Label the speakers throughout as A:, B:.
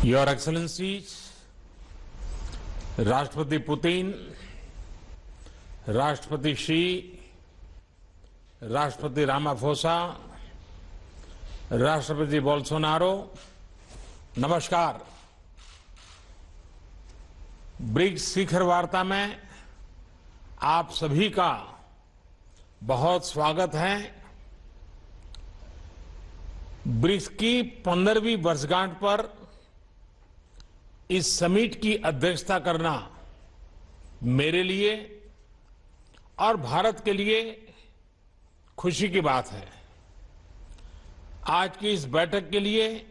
A: Your Excellencies, राष्ट्रपति Putin, राष्ट्रपति she, राष्ट्रपति रामाफोसा, राष्ट्रपति बोल्सोनारो, नमस्कार। ब्रिक्स शिखर वार्ता में आप सभी का बहुत स्वागत है। ब्रिक्स की 15वीं वर्षगांठ पर इस समिट की अध्यक्षता करना मेरे लिए और भारत के लिए खुशी की बात है। आज की इस बैठक के लिए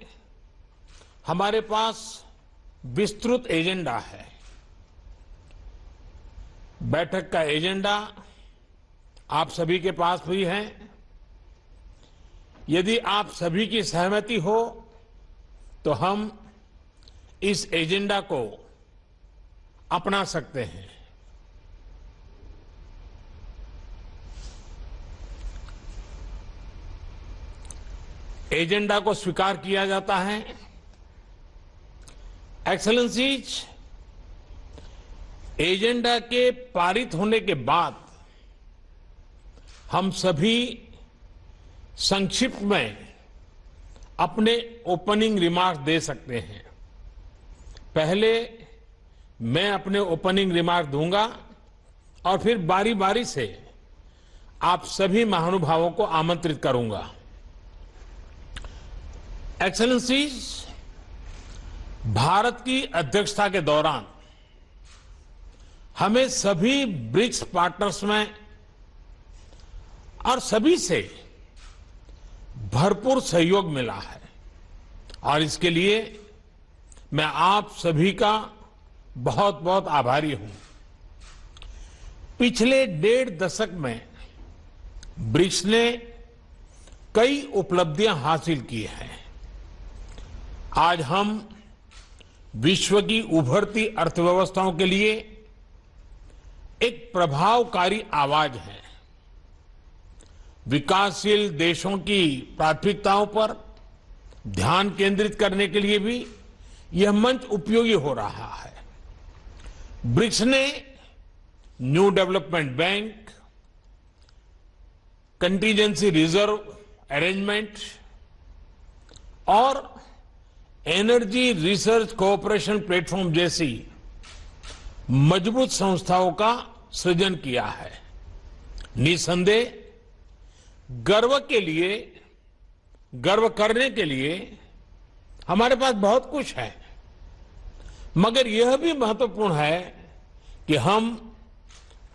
A: हमारे पास विस्तृत एजेंडा है। बैठक का एजेंडा आप सभी के पास भी है। यदि आप सभी की सहमति हो तो हम इस एजेंडा को अपना सकते हैं। एजेंडा को स्वीकार किया जाता है। एक्सेलेंसीज, एजेंडा के पारित होने के बाद हम सभी संक्षिप्त में अपने ओपनिंग रिमार्क्स दे सकते हैं। पहले मैं अपने ओपनिंग रिमार्क दूंगा और फिर बारी बारी से आप सभी महानुभावों को आमंत्रित करूंगा। एक्सेलेंसीज, भारत की अध्यक्षता के दौरान हमें सभी ब्रिक्स पार्टनर्स में और सभी से भरपूर सहयोग मिला है और इसके लिए मैं आप सभी का बहुत बहुत आभारी हूं। पिछले 1.5 दशक में ब्रिक्स ने कई उपलब्धियां हासिल की हैं। आज हम विश्व की उभरती अर्थव्यवस्थाओं के लिए एक प्रभावकारी आवाज है। विकासशील देशों की प्राथमिकताओं पर ध्यान केंद्रित करने के लिए भी यह मंच उपयोगी हो रहा है। ब्रिक्स ने new development bank, contingency reserve arrangement और एनर्जी रिसर्च कोऑपरेशन प्लेटफॉर्म जैसी मजबूत संस्थाओं का सृजन किया है। निसंदेह गर्व करने के लिए हमारे पास बहुत कुछ है, मगर यह भी महत्वपूर्ण है कि हम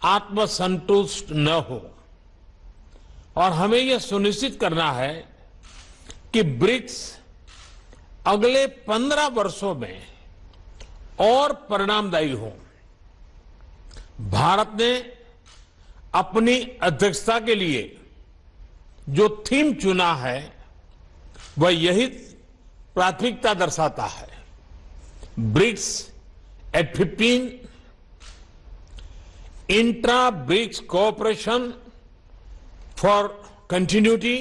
A: आत्मसंतुष्ट न हो और हमें यह सुनिश्चित करना है कि ब्रिक्स अगले 15 वर्षों में और परिणामदायी हो। भारत ने अपनी अध्यक्षता के लिए जो थीम चुना है वह यही प्राथमिकता दर्शाता है। BRICS at 15, intra BRICS cooperation for continuity,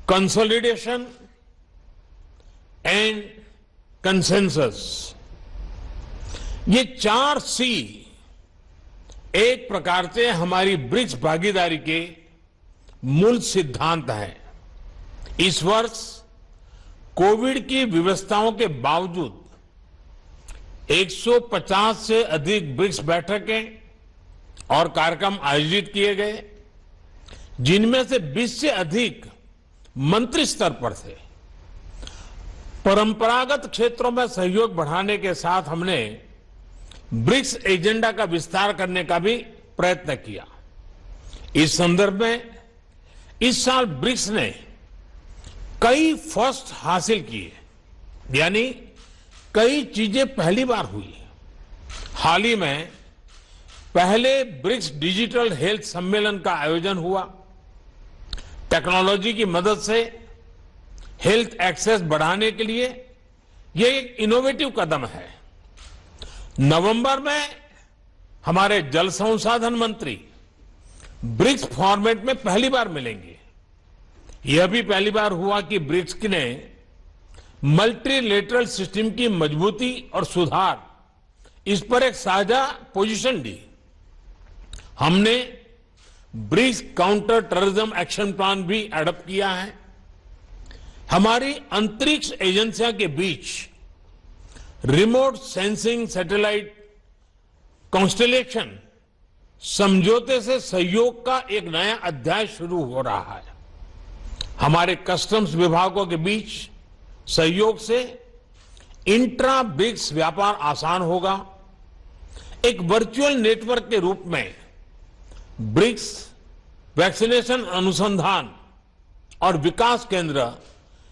A: consolidation and consensus. ये 4 सी एक प्रकार से हमारी ब्रिक्स भागीदारी के मूल सिद्धांत हैं। इस वर्ष कोविड की व्यवस्थाओं के बावजूद 150 से अधिक ब्रिक्स बैठकें और कार्यक्रम आयोजित किए गए, जिनमें से 20 से अधिक मंत्री स्तर पर थे। परंपरागत क्षेत्रों में सहयोग बढ़ाने के साथ हमने ब्रिक्स एजेंडा का विस्तार करने का भी प्रयत्न किया। इस संदर्भ में इस साल ब्रिक्स ने कई फर्स्ट हासिल किए, यानी कई चीजें पहली बार हुई। हाल ही में पहले ब्रिक्स डिजिटल हेल्थ सम्मेलन का आयोजन हुआ। टेक्नोलॉजी की मदद से हेल्थ एक्सेस बढ़ाने के लिए यह एक इनोवेटिव कदम है। नवंबर में हमारे जल संसाधन मंत्री ब्रिक्स फॉर्मेट में पहली बार मिलेंगे। यह भी पहली बार हुआ कि ब्रिक्स ने मल्टीलेटरल सिस्टम की मजबूती और सुधार, इस पर एक साझा पोजीशन ली। हमने BRICS counter terrorism action plan भी एडॉप्ट किया है। हमारी अंतरिक्ष एजेंसियों के बीच रिमोट सेंसिंग सैटेलाइट कॉन्स्टेलेशन समझौते से सहयोग का एक नया अध्याय शुरू हो रहा है। हमारे कस्टम्स विभागों के बीच सहयोग से इंट्रा ब्रिक्स व्यापार आसान होगा। एक वर्चुअल नेटवर्क के रूप में ब्रिक्स वैक्सीनेशन अनुसंधान और विकास केंद्र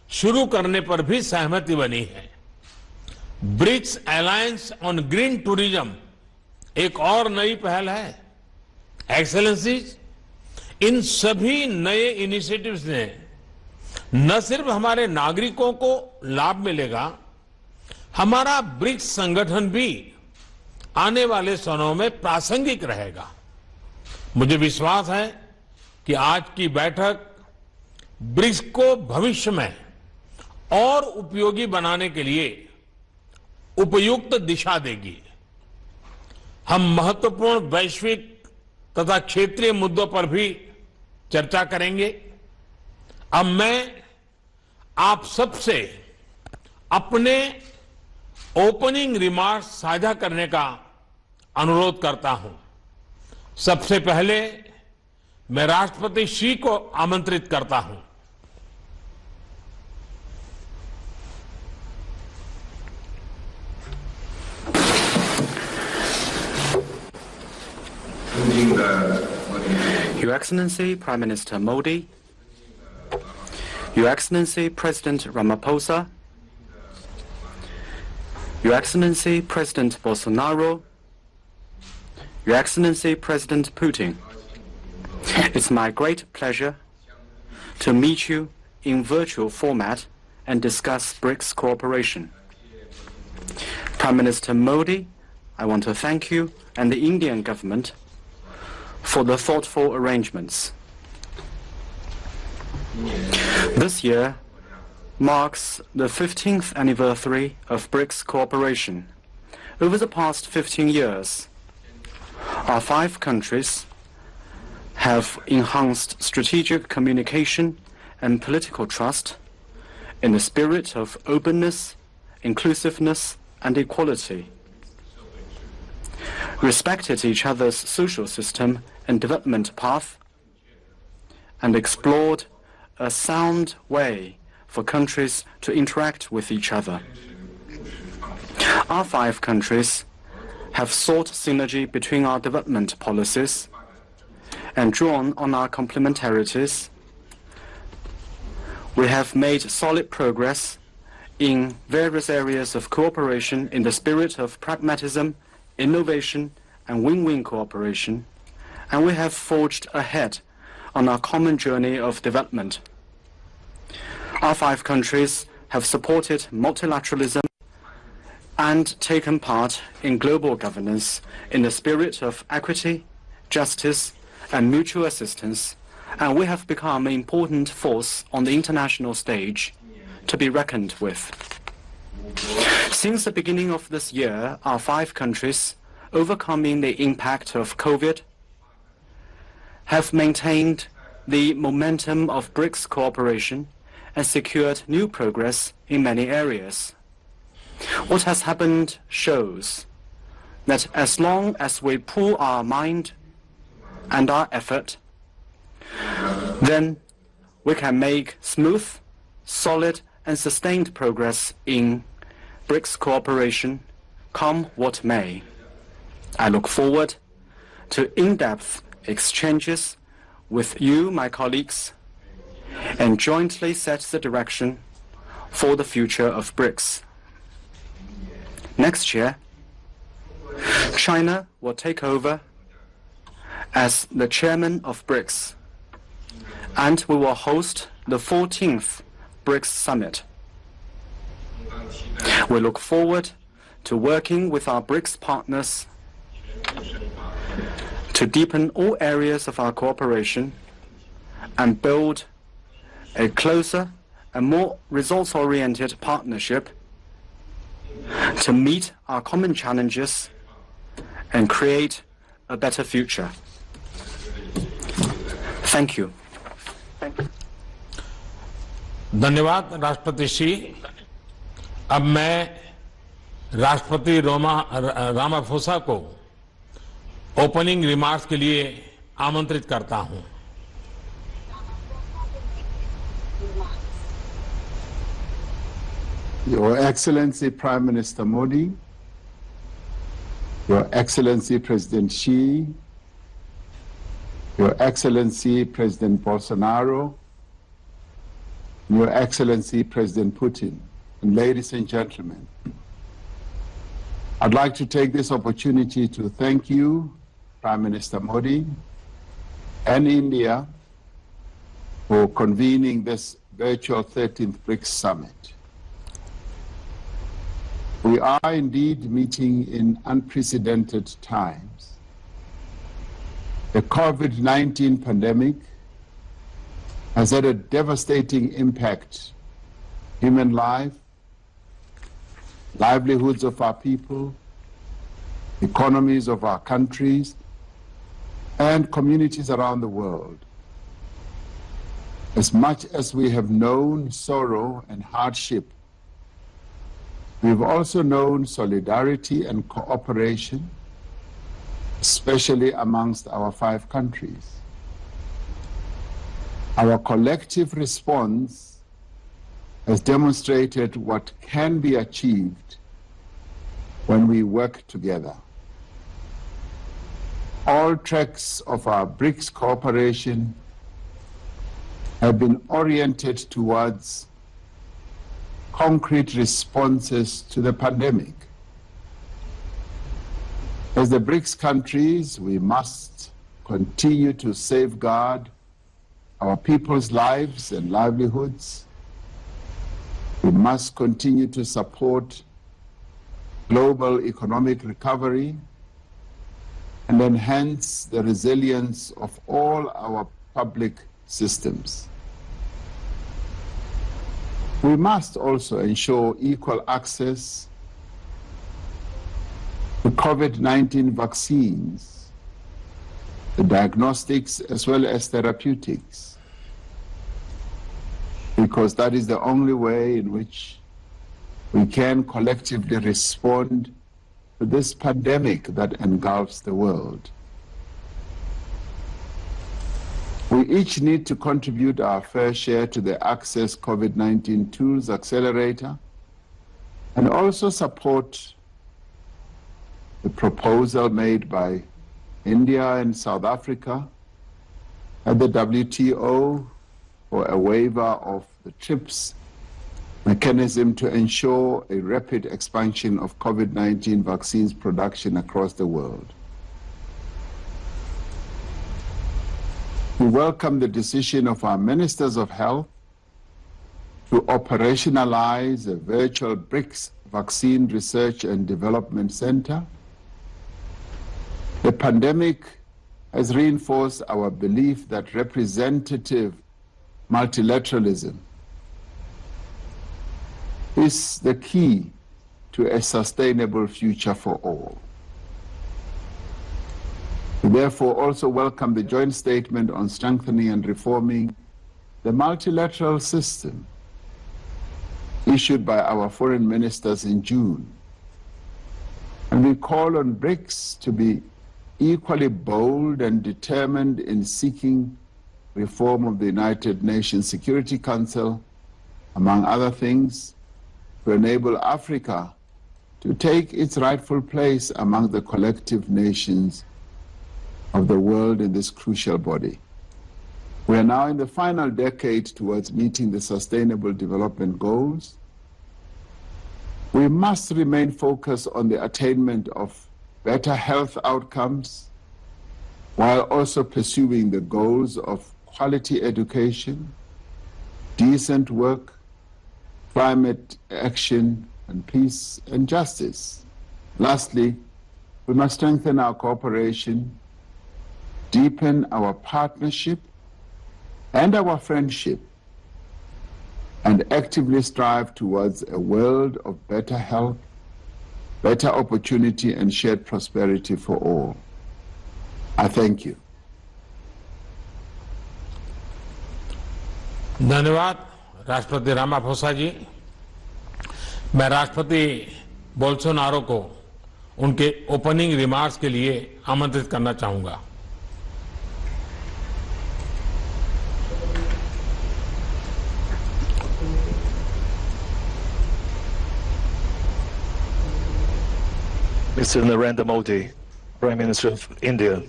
A: शुरू करने पर भी सहमति बनी है। BRICS alliance on green tourism एक और नई पहल है। एक्सेलेंसीज, इन सभी नए इनिशिएटिव्स ने न सिर्फ हमारे नागरिकों को लाभ मिलेगा, हमारा ब्रिक्स संगठन भी आने वाले समय में प्रासंगिक रहेगा। मुझे विश्वास है कि आज की बैठक ब्रिक्स को भविष्य में और उपयोगी बनाने के लिए उपयुक्त दिशा देगी। हम महत्वपूर्ण वैश्विक तथा क्षेत्रीय मुद्दों पर भी चर्चा करेंगे। अब मैं आप सबसे अपने ओपनिंग रिमार्क्स साझा करने का अनुरोध करता हूं। सबसे पहले मैं राष्ट्रपति श्री को आमंत्रित करता हूं।
B: Your Excellency Prime Minister Modi, Your Excellency President Ramaphosa, Your Excellency President Bolsonaro, Your Excellency President Putin, it's my great pleasure to meet you in virtual format and discuss BRICS cooperation. Prime Minister Modi, I want to thank you and the Indian government for the thoughtful arrangements. This year marks the 15th anniversary of BRICS cooperation. Over the past 15 years, our 5 countries have enhanced strategic communication and political trust in the spirit of openness, inclusiveness, and equality, respected each other's social system and development path, and explored a sound way for countries to interact with each other. Our 5 countries have sought synergy between our development policies and drawn on our complementarities. We have made solid progress in various areas of cooperation in the spirit of pragmatism, innovation, and win-win cooperation, and we have forged ahead on our common journey of development. Our 5 countries have supported multilateralism and taken part in global governance in the spirit of equity, justice, and mutual assistance, and we have become an important force on the international stage to be reckoned with. Since the beginning of this year, our 5 countries, overcoming the impact of COVID, have maintained the momentum of BRICS cooperation and secured new progress in many areas. What has happened shows that as long as we pool our mind and our effort, then we can make smooth, solid, and sustained progress in BRICS cooperation, come what may. I look forward to in-depth exchanges with you, my colleagues, and jointly set the direction for the future of BRICS. Next year, China will take over as the chairman of BRICS, and we will host the 14th Brics Summit. We look forward to working with our BRICS partners to deepen all areas of our cooperation and build a closer a more results-oriented partnership to meet our common challenges and create a better future. Thank you.
A: धन्यवाद राष्ट्रपति श्री। अब मैं राष्ट्रपति Ramaphosa को opening remarks के लिए आमंत्रित करता हूं।
C: Your Excellency Prime Minister Modi, Your Excellency President Xi, Your Excellency President Bolsonaro, Your Excellency President Putin, and ladies and gentlemen, I'd like to take this opportunity to thank you, Prime Minister Modi, and India for convening this virtual 13th Brics Summit. We are indeed meeting in unprecedented times. The COVID-19 pandemic has had a devastating impact on human life, livelihoods of our people, economies of our countries, and communities around the world. As much as we have known sorrow and hardship, we've also known solidarity and cooperation, especially amongst our 5 countries. Our collective response has demonstrated what can be achieved when we work together. All tracks of our BRICS cooperation have been oriented towards concrete responses to the pandemic. As the BRICS countries, we must continue to safeguard our people's lives and livelihoods. We must continue to support global economic recovery and enhance the resilience of all our public systems. We must also ensure equal access to COVID-19 vaccines, the diagnostics as well as therapeutics, because that is the only way in which we can collectively respond to this pandemic that engulfs the world. We each need to contribute our fair share to the Access COVID-19 Tools Accelerator and also support the proposal made by India and South Africa at the WTO for a waiver of the TRIPS mechanism to ensure a rapid expansion of COVID-19 vaccines production across the world. We welcome the decision of our Ministers of Health to operationalize a virtual BRICS Vaccine Research and Development Center. The pandemic has reinforced our belief that representative multilateralism is the key to a sustainable future for all. We therefore also welcome the joint statement on strengthening and reforming the multilateral system issued by our foreign ministers in June. And we call on BRICS to be equally bold and determined in seeking reform of the United Nations Security Council, among other things, to enable Africa to take its rightful place among the collective nations of the world in this crucial body. We are now in the final decade towards meeting the Sustainable Development Goals. We must remain focused on the attainment of better health outcomes while also pursuing the goals of quality education, decent work, climate action, and peace and justice. Lastly, we must strengthen our cooperation, deepen our partnership and our friendship, and actively strive towards a world of better health, better opportunity, and shared prosperity for all. I thank you.
A: धन्यवाद राष्ट्रपति Ramaphosa जी। मैं राष्ट्रपति Bolsonaro को उनके opening remarks के लिए आमंत्रित करना चाहूंगा।
D: Mr. Narendra Modi, Prime Minister of India,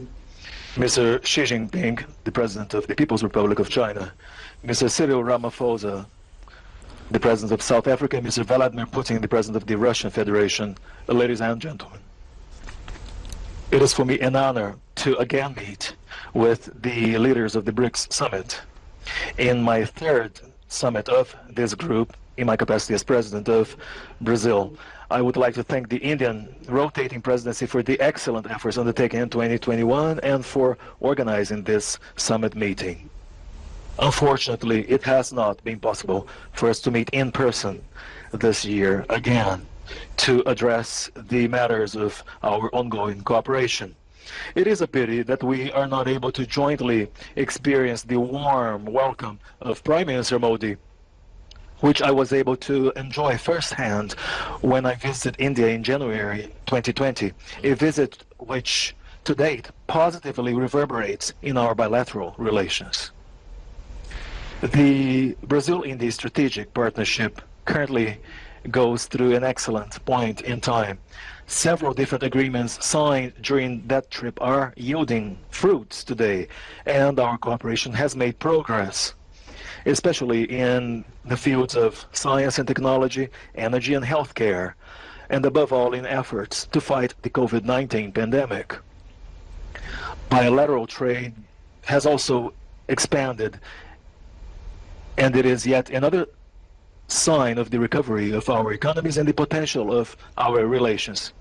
D: Mr. Xi Jinping, the President of the People's Republic of China, Mr. Cyril Ramaphosa, the President of South Africa, Mr. Vladimir Putin, the President of the Russian Federation, ladies and gentlemen. It is for me an honor to again meet with the leaders of the Brics Summit in my third summit of this group in my capacity as President of Brazil. I would like to thank the Indian rotating presidency for the excellent efforts undertaken in 2021 and for organizing this summit meeting. Unfortunately, it has not been possible for us to meet in person this year again to address the matters of our ongoing cooperation. It is a pity that we are not able to jointly experience the warm welcome of Prime Minister Modi, which I was able to enjoy firsthand when I visited India in January 2020, a visit which to date positively reverberates in our bilateral relations. The Brazil-India strategic partnership currently goes through an excellent point in time. Several different agreements signed during that trip are yielding fruits today, and our cooperation has made progress, especially in the fields of science and technology, energy and healthcare, and above all in efforts to fight the COVID-19 pandemic. Bilateral trade has also expanded, and it is yet another sign of the recovery of our economies and the potential of our relations.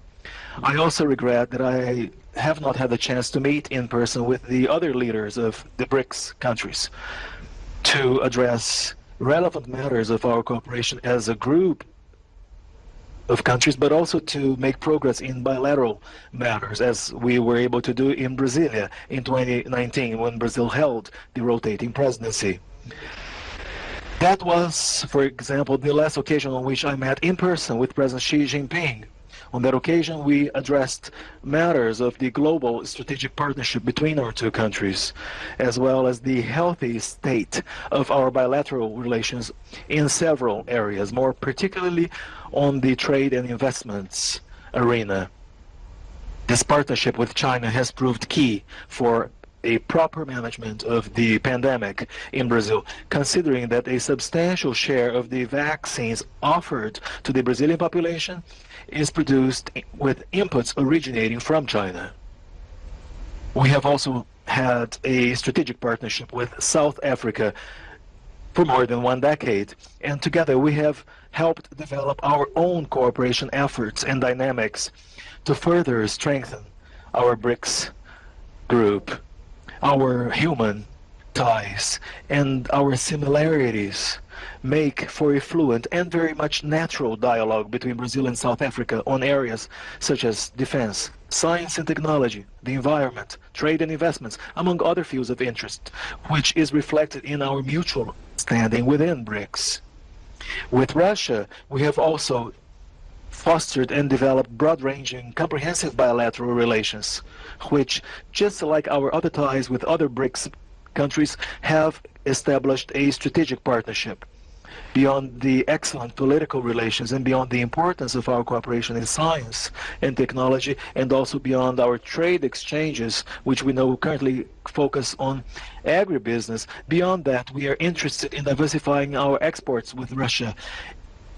D: I also regret that I have not had the chance to meet in person with the other leaders of the BRICS countries to address relevant matters of our cooperation as a group of countries, but also to make progress in bilateral matters, as we were able to do in Brasilia in 2019 when Brazil held the rotating presidency. That was, for example, the last occasion on which I met in person with President Xi Jinping. On that occasion, we addressed matters of the global strategic partnership between our two countries, as well as the healthy state of our bilateral relations in several areas, more particularly on the trade and investments arena. This partnership with China has proved key for a proper management of the pandemic in Brazil, considering that a substantial share of the vaccines offered to the Brazilian population is produced with inputs originating from China. We have also had a strategic partnership with South Africa for more than 1 decade, and together we have helped develop our own cooperation efforts and dynamics to further strengthen our BRICS group. Our human ties and our similarities make for a fluent and very much natural dialogue between Brazil and South Africa on areas such as defense, science and technology, the environment, trade and investments, among other fields of interest, which is reflected in our mutual standing within BRICS. With Russia, we have also fostered and developed broad-ranging, comprehensive bilateral relations, which, just like our other ties with other BRICS countries, have established a strategic partnership. Beyond the excellent political relations and beyond the importance of our cooperation in science and technology, and also beyond our trade exchanges, which we know currently focus on agribusiness, beyond that, we are interested in diversifying our exports with Russia,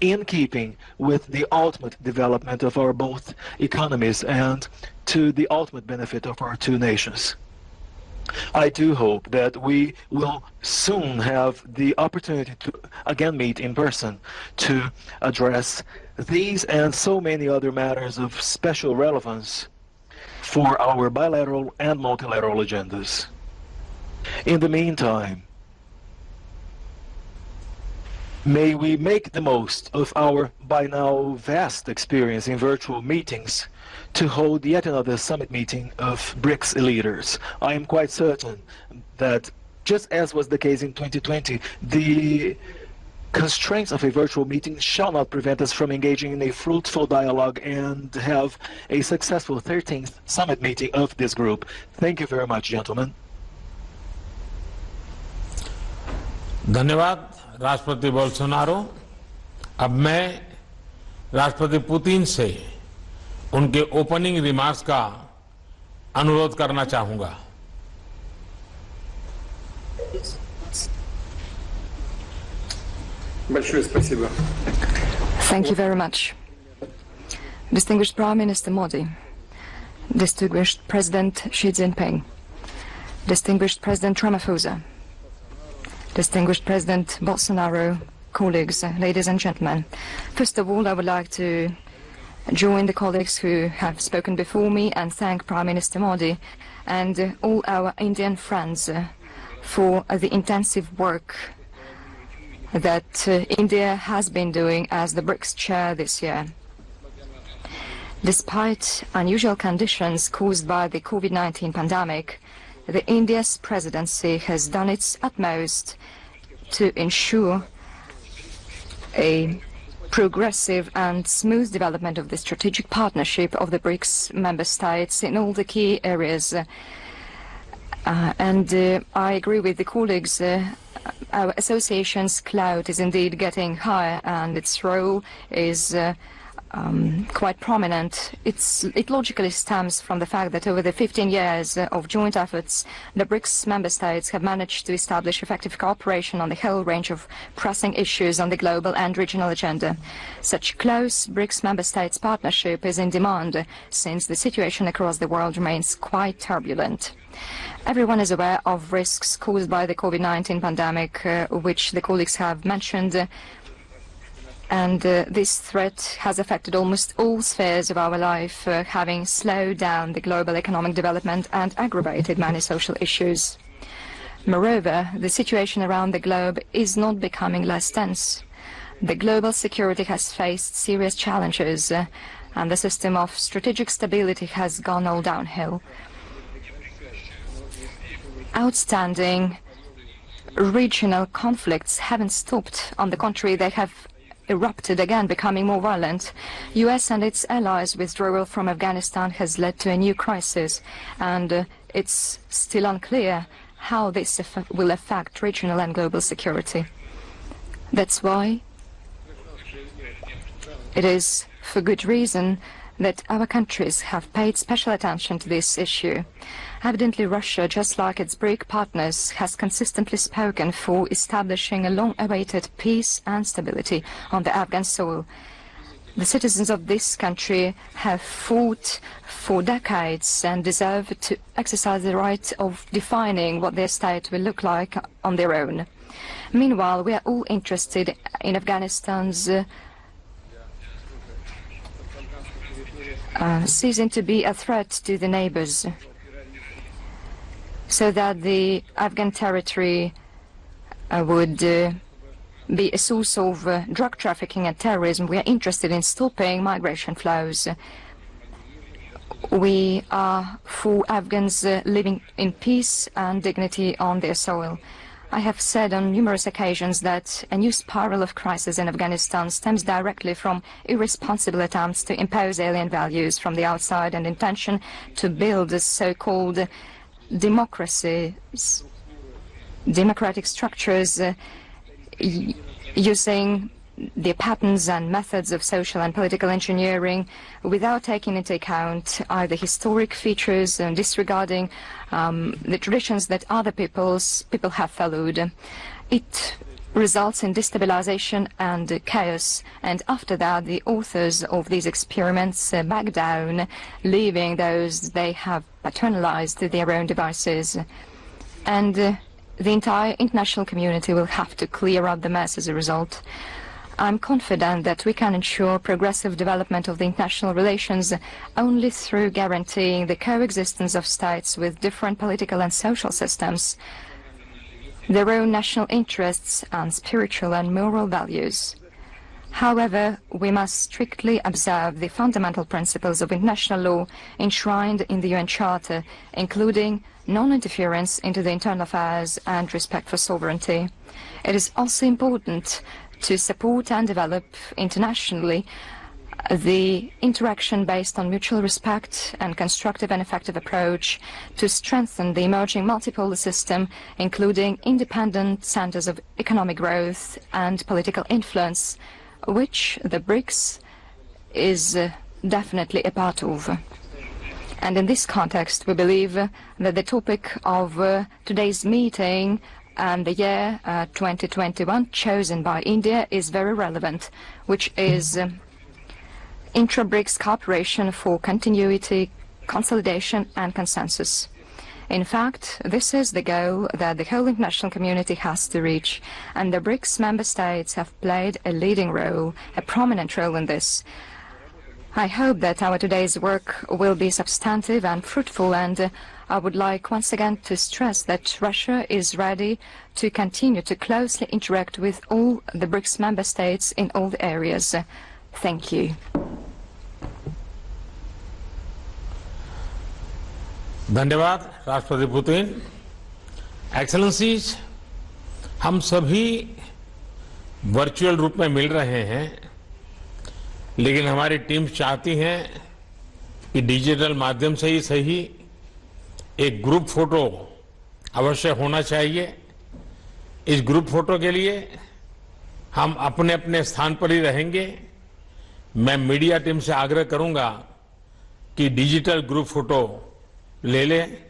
D: in keeping with the ultimate development of our both economies and to the ultimate benefit of our two nations. I do hope that we will soon have the opportunity to again meet in person to address these and so many other matters of special relevance for our bilateral and multilateral agendas. In the meantime, May we make the most of our by now vast experience in virtual meetings to hold yet another summit meeting of BRICS leaders. I am quite certain that, just as was the case in 2020, the constraints of a virtual meeting shall not prevent us from engaging in a fruitful dialogue and have a successful 13th summit meeting of this group. Thank you very much, gentlemen.
A: धन्यवाद राष्ट्रपति Bolsonaro. अब मैं राष्ट्रपति Putin से उनके opening remarks का अनुरोध करना चाहूंगा।
E: Thank you very much. Distinguished Prime Minister Modi, distinguished President Xi Jinping, distinguished President Ramaphosa, distinguished President Bolsonaro, colleagues, ladies and gentlemen. First of all, I would like to join the colleagues who have spoken before me and thank Prime Minister Modi and all our Indian friends for the intensive work that India has been doing as the BRICS chair this year. Despite unusual conditions caused by the COVID-19 pandemic, India's presidency has done its utmost to ensure a progressive and smooth development of the strategic partnership of the BRICS member states in all the key areas. I agree with the colleagues. Our association's clout is indeed getting higher, and its role is quite prominent. It logically stems from the fact that over the 15 years of joint efforts, the BRICS member states have managed to establish effective cooperation on the whole range of pressing issues on the global and regional agenda. Such close BRICS member states partnership is in demand, since the situation across the world remains quite turbulent. Everyone is aware of risks caused by the COVID-19 pandemic, which the colleagues have mentioned, and this threat has affected almost all spheres of our life, having slowed down the global economic development and aggravated many social issues. Moreover, the situation around the globe is not becoming less tense. The global security has faced serious challenges, and the system of strategic stability has gone all downhill. Outstanding regional conflicts haven't stopped. On the contrary, they have erupted again, becoming more violent. US and its allies' withdrawal from Afghanistan has led to a new crisis, and it's still unclear how this will affect regional and global security. That's why it is for good reason that our countries have paid special attention to this issue. Evidently, Russia, just like its BRIC partners, has consistently spoken for establishing a long-awaited peace and stability on the Afghan soil. The citizens of this country have fought for decades and deserve to exercise the right of defining what their state will look like on their own. Meanwhile, we are all interested in Afghanistan's ceasing to be a threat to the neighbors, so that the Afghan territory would be a source of drug trafficking and terrorism. We are interested in stopping migration flows. We are for Afghans living in peace and dignity on their soil. I have said on numerous occasions that a new spiral of crisis in Afghanistan stems directly from irresponsible attempts to impose alien values from the outside and intention to build a so-called democratic structures using the patterns and methods of social and political engineering without taking into account either historic features and disregarding the traditions that other people have followed. It results in destabilization and chaos, and after that the authors of these experiments back down, leaving those they have paternalized to their own devices. And the entire international community will have to clear up the mess as a result. I'm confident that we can ensure progressive development of the international relations only through guaranteeing the coexistence of states with different political and social systems. their own national interests and spiritual and moral values. However, we must strictly observe the fundamental principles of international law enshrined in the UN Charter, including non-interference into the internal affairs and respect for sovereignty. It is also important to support and develop internationally the interaction based on mutual respect and constructive and effective approach to strengthen the emerging multipolar system, including independent centers of economic growth and political influence, which the BRICS is definitely a part of. And in this context, we believe that the topic of today's meeting and the year 2021 chosen by India is very relevant, which is intra-BRICS cooperation for continuity, consolidation and consensus. In fact, this is the goal that the whole international community has to reach, and the BRICS member states have played a leading role, a prominent role in this. I hope that our today's work will be substantive and fruitful, and I would like once again to stress that Russia is ready to continue to closely interact with all the BRICS member states in all the areas. Thank you.
A: धन्यवाद राष्ट्रपति Putin. Excellencies, हम सभी virtual रूप में मिल रहे हैं, लेकिन हमारी टीम्स चाहती हैं कि डिजिटल माध्यम से ही सही एक ग्रुप फोटो अवश्य होना चाहिए। इस ग्रुप फोटो के लिए हम अपने अपने स्थान पर ही रहेंगे। मैं मीडिया टीम से आग्रह करूंगा कि डिजिटल ग्रुप फोटो ले लें।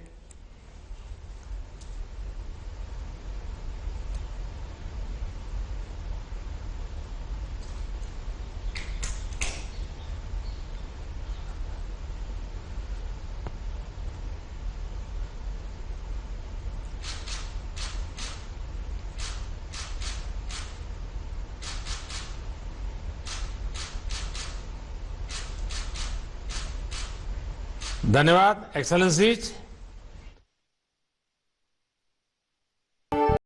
A: धन्यवाद एक्सेलेंसीज।